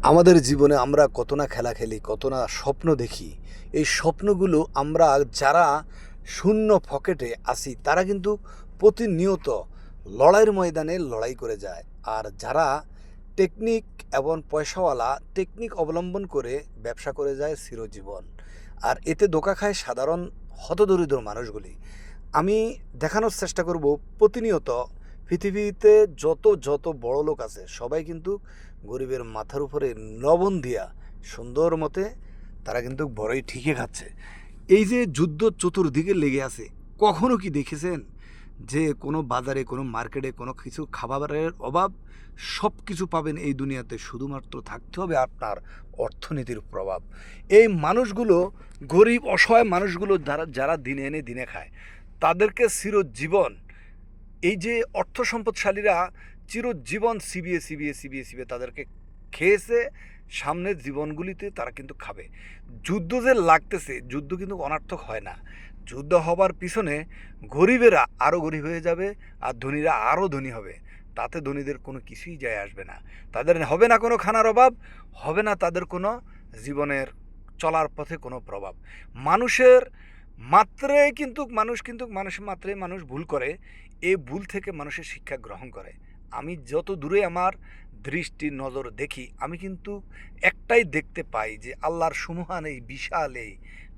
আমাদের জীবনে আমরা কত না খেলা খেলি, কত না স্বপ্ন দেখি। এই স্বপ্নগুলো আমরা যারা শূন্য পকেটে আসি তারা কিন্তু প্রতিনিয়ত লড়াইয়ের ময়দানে লড়াই করে যায়। আর যারা টেকনিক এবং পয়সাওয়ালা টেকনিক অবলম্বন করে ব্যবসা করে যায় চিরজীবন। আর এতে ধোঁকা খায় সাধারণ হতদরিদ্র মানুষগুলি। আমি দেখানোর চেষ্টা করব প্রতিনিয়ত পৃথিবীতে যত যত বড় লোক আছে সবাই কিন্তু গরিবের মাথার উপরে লবণ দিয়া সুন্দর মতে তারা কিন্তু বড়ই ঠিকই খাচ্ছে। এই যে যুদ্ধ চতুর্দিকে লেগে আছে, কখনো কি দেখেছেন যে কোনো বাজারে, কোনো মার্কেটে কোনো কিছু খাবারের অভাব? সব কিছু পাবেন এই দুনিয়াতে, শুধুমাত্র থাকতে হবে আপনার অর্থনীতির প্রভাব। এই মানুষগুলো, গরিব অসহায় মানুষগুলো যারা যারা দিনে এনে দিনে খায়, তাদেরকে চিরজীবন এই যে অর্থ সম্পদশালীরা চিরজীবন চিবিয়ে চিবিয়ে চিবিয়ে চিবিয়ে তাদেরকে খেয়েছে। সামনের জীবনগুলিতে তারা কিন্তু খাবে। যুদ্ধ যে লাগতেছে, যুদ্ধ কিন্তু অনর্থক হয় না। যুদ্ধ হবার পিছনে গরিবেরা আরও গরিব হয়ে যাবে আর ধনীরা আরও ধনী হবে। তাতে ধনীদের কোনো কিছুই যায় আসবে না। তাদের হবে না কোনো খানার অভাব, হবে না তাদের কোনো জীবনের চলার পথে কোনো প্রভাব। মানুষের মাত্রেই কিন্তু মানুষের মাত্রেই মানুষ ভুল করে। এই ভুল থেকে মানুষের শিক্ষা গ্রহণ করে। আমি যত দূরে আমার দৃষ্টি নজর দেখি, আমি কিন্তু একটাই দেখতে পাই যে আল্লাহর সুমহান এই বিশাল এই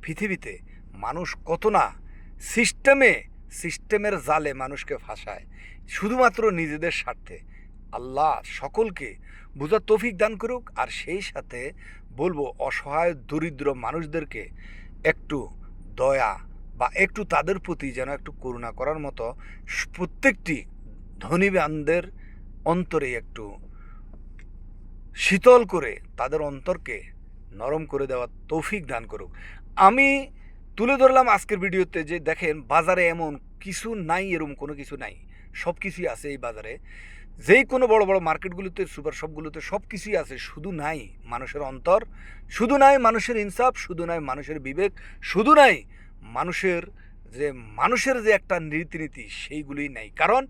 পৃথিবীতে মানুষ কত না সিস্টেমের জালে মানুষকে ফাঁসায় শুধুমাত্র নিজেদের স্বার্থে। আল্লাহ সকলকে বোঝার তৌফিক দান করুক। আর সেই সাথে বলবো, অসহায় দরিদ্র মানুষদেরকে একটু দয়া বা একটু তাদের প্রতি যেন একটু করুণা করার মতো প্রত্যেকটি ধনীবানদের অন্তরে একটু শীতল করে তাদের অন্তরকে নরম করে দেওয়ার তৌফিক দান করুক। আমি তুলে ধরলাম আজকের ভিডিওতে যে দেখেন, বাজারে এমন কিছু নাই, এরকম কোনো কিছু নাই, সব কিছুই আছে এই বাজারে। যেই কোনো বড় বড় মার্কেটগুলোতে, সুপার শপগুলোতে সব কিছুই আছে, শুধু নাই মানুষের অন্তর, শুধু নাই মানুষের ইনসাফ, শুধু নাই মানুষের বিবেক, শুধু নাই মানুষের যে একটা রীতিনীতি, সেইগুলোই নাই। কারণ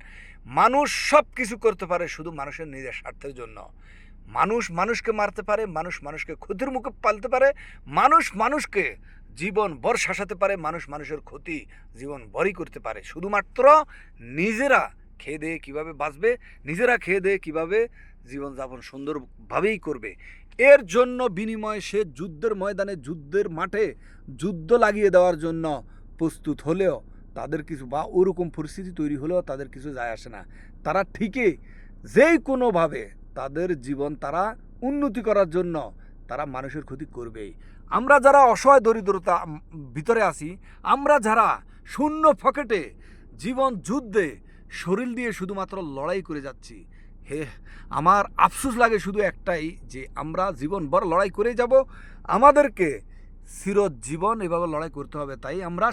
মানুষ সব কিছু করতে পারে শুধু মানুষের নিজের স্বার্থের জন্য। মানুষ মানুষকে মারতে পারে, মানুষ মানুষকে ক্ষতির মুখে পালতে পারে, মানুষ মানুষকে জীবন ভর শাসাতে পারে, মানুষ মানুষের ক্ষতি জীবন ভরই করতে পারে। শুধুমাত্র নিজেরা খেয়ে দিয়ে কীভাবে বাঁচবে, নিজেরা খেয়ে দিয়ে কীভাবে জীবনযাপন সুন্দরভাবেই করবে, এর জন্য বিনিময়ে সে যুদ্ধের ময়দানে, যুদ্ধের মাঠে যুদ্ধ লাগিয়ে দেওয়ার জন্য প্রস্তুত হলেও তাদের কিছু, বা ওরকম পরিস্থিতি তৈরি হলেও তাদের কিছু যায় আসে না। তারা ঠিকই যেই কোনোভাবে তাদের জীবন তারা উন্নতি করার জন্য তারা মানুষের ক্ষতি করবেই। আমরা যারা অসহায় দরিদ্রতা ভিতরে আছি, আমরা যারা শূন্য পকেটে জীবন যুদ্ধে শরীর দিয়ে শুধুমাত্র লড়াই করে যাচ্ছি, আমার আফসোস লাগে শুধু একটাই, যে আমরা জীবনভর লড়াই করে যাব। আমাদেরকে চিরজীবন এভাবে লড়াই করতে হবে। তাই আমরা